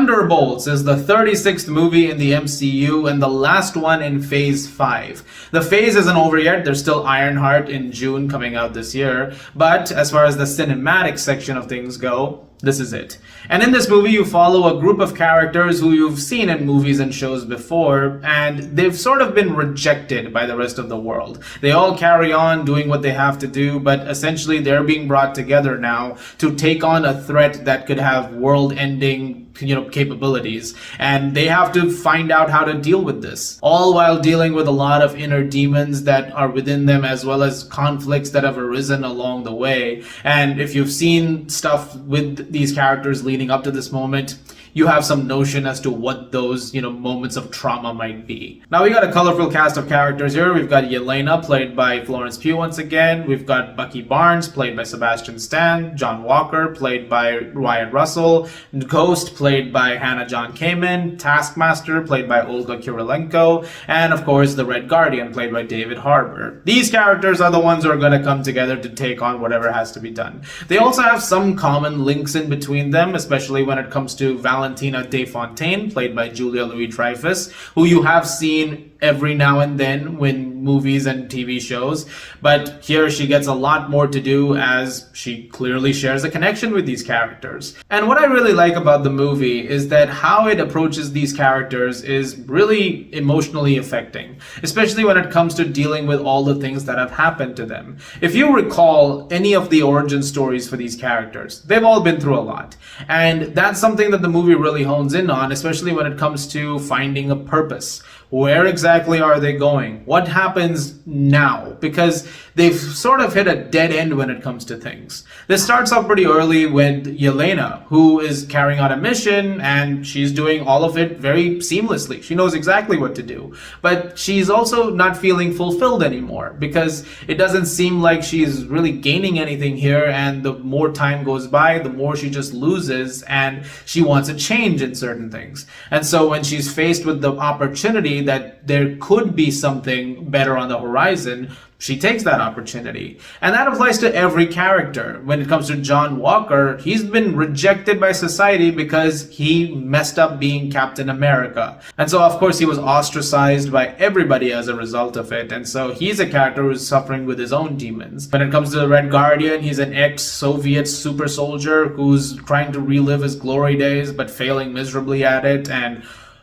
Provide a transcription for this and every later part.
Thunderbolts is the 36th movie in the MCU and the last one in Phase 5. The phase isn't over yet, there's still Ironheart in June coming out this year, but as far as the cinematic section of things go, this is it. And in this movie, you follow a group of characters who you've seen in movies and shows before, and they've sort of been rejected by the rest of the world. They all carry on doing what they have to do, but essentially they're being brought together now to take on a threat that could have world-ending capabilities, and they have to find out how to deal with this, all while dealing with a lot of inner demons that are within them, as well as conflicts that have arisen along the way. And if you've seen stuff with these characters leading up to this moment, you have some notion as to what those, moments of trauma might be. Now we got a colorful cast of characters here. We've got Yelena, played by Florence Pugh once again. We've got Bucky Barnes, played by Sebastian Stan. John Walker, played by Wyatt Russell. Ghost, played by john-kamen. Taskmaster, played by Olga Kurylenko. And of course, the Red Guardian, played by David Harbour. These characters are the ones who are going to come together to take on whatever has to be done. They also have some common links in between them, especially when it comes to Valentina Desfontaine, played by Julia Louis-Dreyfus, who you have seen every now and then in movies and TV shows, but here she gets a lot more to do as she clearly shares a connection with these characters. And what I really like about the movie is that how it approaches these characters is really emotionally affecting, especially when it comes to dealing with all the things that have happened to them. If you recall any of the origin stories for these characters, they've all been through a lot, and that's something that the movie really hones in on, especially when it comes to finding a purpose. Where exactly are they going? What happens now? Because they've sort of hit a dead end when it comes to things. This starts off pretty early with Yelena, who is carrying out a mission, and she's doing all of it very seamlessly. She knows exactly what to do. But she's also not feeling fulfilled anymore, because it doesn't seem like she's really gaining anything here, and the more time goes by, the more she just loses, and she wants a change in certain things. And so when she's faced with the opportunity that there could be something better on the horizon, she takes that opportunity. And that applies to every character. When it comes to John Walker, he's been rejected by society because he messed up being Captain America. And so, of course, he was ostracized by everybody as a result of it. And so he's a character who's suffering with his own demons. When it comes to the Red Guardian, he's an ex-Soviet super soldier who's trying to relive his glory days but failing miserably at it. And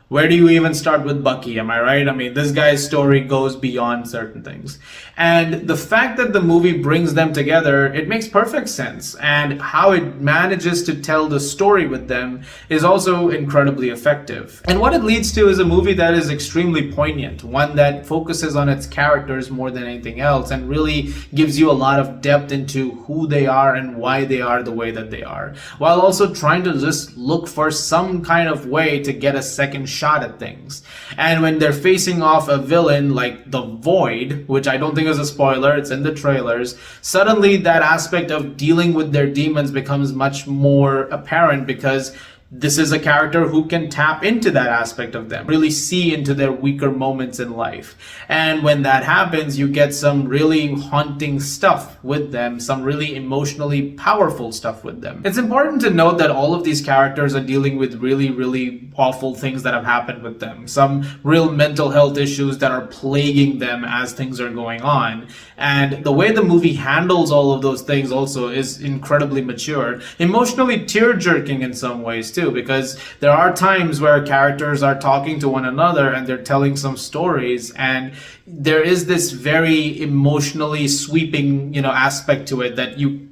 where do you even start with Bucky? Am I right? I mean, this guy's story goes beyond certain things. And the fact that the movie brings them together, it makes perfect sense. And how it manages to tell the story with them is also incredibly effective. And what it leads to is a movie that is extremely poignant, one that focuses on its characters more than anything else and really gives you a lot of depth into who they are and why they are the way that they are, while also trying to just look for some kind of way to get a second shot at things. And when they're facing off a villain like the Void, which I don't think is a spoiler, it's in the trailers, suddenly that aspect of dealing with their demons becomes much more apparent, because this is a character who can tap into that aspect of them, really see into their weaker moments in life. And when that happens, you get some really haunting stuff with them, some really emotionally powerful stuff with them. It's important to note that all of these characters are dealing with really, really awful things that have happened with them, some real mental health issues that are plaguing them as things are going on. And the way the movie handles all of those things also is incredibly mature, emotionally tear-jerking in some ways too, because there are times where characters are talking to one another and they're telling some stories, and there is this very emotionally sweeping, aspect to it that you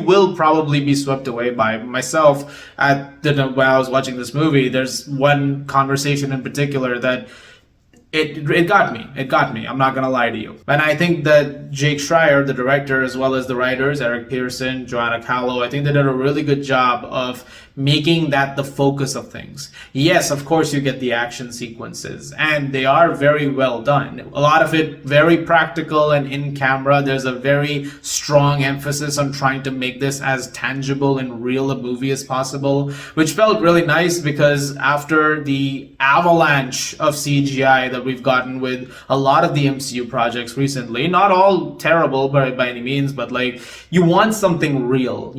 will probably be swept away by. Myself, when I was watching this movie, there's one conversation in particular that it got me. It got me. I'm not going to lie to you. And I think that Jake Schreier, the director, as well as the writers, Eric Pearson, Joanna Callow, I think they did a really good job of making that the focus of things. Yes, of course, you get the action sequences, and they are very well done. A lot of it very practical and in camera. There's a very strong emphasis on trying to make this as tangible and real a movie as possible, which felt really nice, because after the avalanche of CGI that we've gotten with a lot of the MCU projects recently, not all terrible by any means, but you want something real,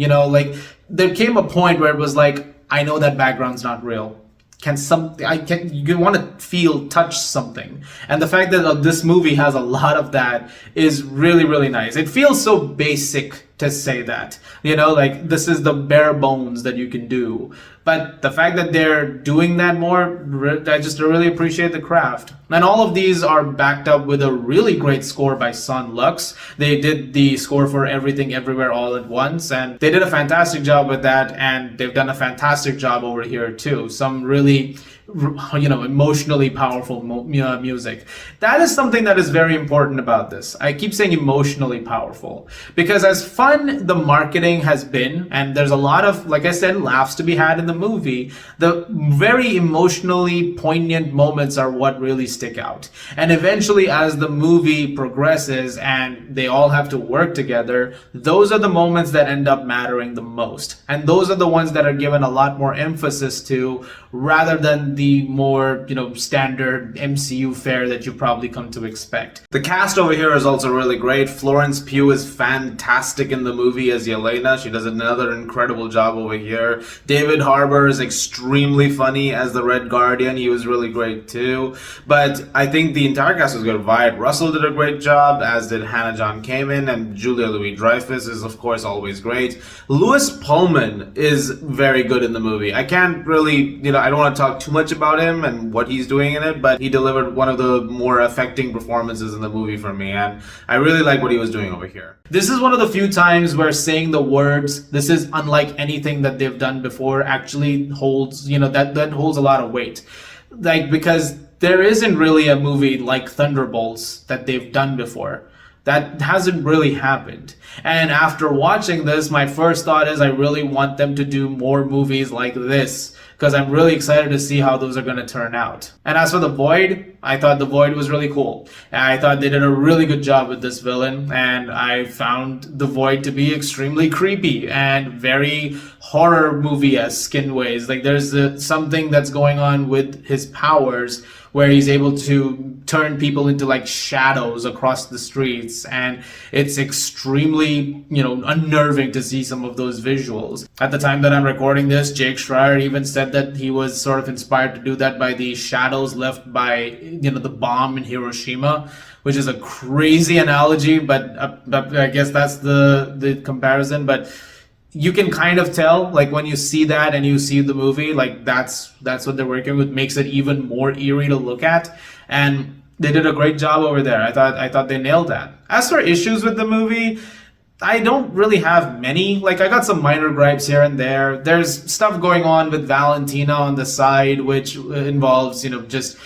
there came a point where it was like, I know that background's not real. you want to feel, touch something. And the fact that this movie has a lot of that is really, really nice. It feels so basic to say that, like this is the bare bones that you can do. But the fact that they're doing that more, I just really appreciate the craft. And all of these are backed up with a really great score by Son Lux. They did the score for Everything Everywhere All at Once, and they did a fantastic job with that, and they've done a fantastic job over here too. Some really emotionally powerful music. That is something that is very important about this. I keep saying emotionally powerful because as fun the marketing has been, and there's a lot of, like I said, laughs to be had in the movie, the very emotionally poignant moments are what really stick out. And eventually as the movie progresses and they all have to work together, those are the moments that end up mattering the most. And those are the ones that are given a lot more emphasis to, rather than the more, standard MCU fare that you probably come to expect. The cast over here is also really great. Florence Pugh is fantastic in the movie as Yelena. She does another incredible job over here. David Harbour is extremely funny as the Red Guardian. He was really great too. But I think the entire cast was good. Wyatt Russell did a great job, as did Hannah John-Kamen, and Julia Louis-Dreyfus is of course always great. Louis Pullman is very good in the movie. I can't really, I don't want to talk too much about him and what he's doing in it, but he delivered one of the more affecting performances in the movie for me, and I really like what he was doing over here. This is one of the few times where saying the words, "this is unlike anything that they've done before," actually holds, that holds a lot of weight. Because there isn't really a movie like Thunderbolts that they've done before. That hasn't really happened. And after watching this, my first thought is I really want them to do more movies like this, because I'm really excited to see how those are going to turn out. And as for the Void, I thought the Void was really cool. I thought they did a really good job with this villain, and I found the Void to be extremely creepy and very horror movie-esque in ways. There's something that's going on with his powers where he's able to turn people into shadows across the streets, and it's extremely unnerving to see some of those visuals. At the time that I'm recording this, Jake Schreier even said that he was sort of inspired to do that by the shadows left by the bomb in Hiroshima, which is a crazy analogy, but I guess that's the comparison. But you can kind of tell, when you see that and you see the movie, that's what they're working with, makes it even more eerie to look at. And they did a great job over there. I thought they nailed that. As for issues with the movie, I don't really have many. I got some minor gripes here and there. There's stuff going on with Valentina on the side, which involves, just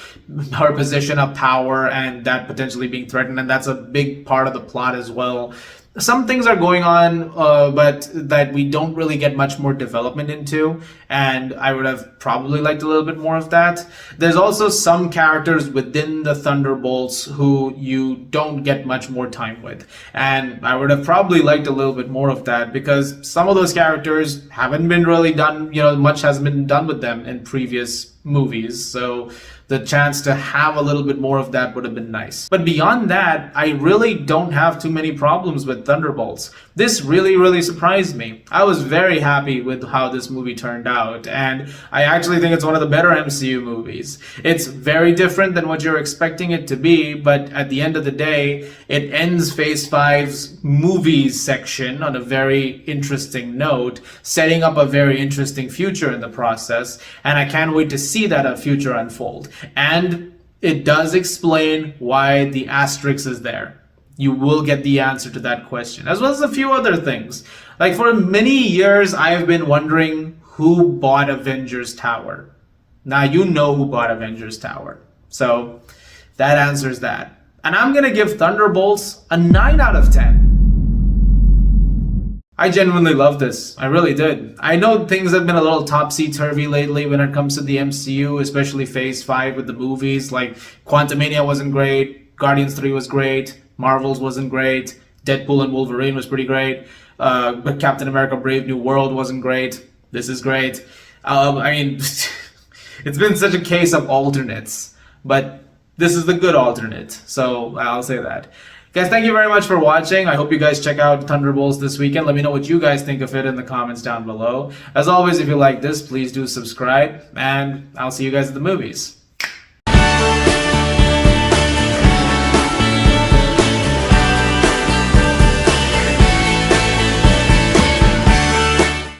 her position of power and that potentially being threatened. And that's a big part of the plot as well. Some things are going on, but that we don't really get much more development into, and I would have probably liked a little bit more of that. There's also some characters within the Thunderbolts who you don't get much more time with, and I would have probably liked a little bit more of that, because some of those characters haven't been really done, much hasn't been done with them in previous movies, so the chance to have a little bit more of that would have been nice. But beyond that, I really don't have too many problems with Thunderbolts. This really, really surprised me. I was very happy with how this movie turned out, and I actually think it's one of the better MCU movies. It's very different than what you're expecting it to be, but at the end of the day, it ends Phase 5's movies section on a very interesting note, setting up a very interesting future in the process, and I can't wait to see that future unfold. And it does explain why the asterisk is there. You will get the answer to that question, as well as a few other things. For many years, I've been wondering who bought Avengers Tower. Now you know who bought Avengers Tower. So that answers that. And I'm going to give Thunderbolts a 9 out of 10. I genuinely love this. I really did. I know things have been a little topsy-turvy lately when it comes to the MCU, especially Phase 5 with the movies. Quantumania wasn't great, Guardians 3 was great, Marvels wasn't great, Deadpool and Wolverine was pretty great, but Captain America Brave New World wasn't great. This is great. It's been such a case of alternates, but this is the good alternate, so I'll say that. Guys, thank you very much for watching. I hope you guys check out Thunderbolts this weekend. Let me know what you guys think of it in the comments down below. As always, if you like this, please do subscribe, and I'll see you guys at the movies.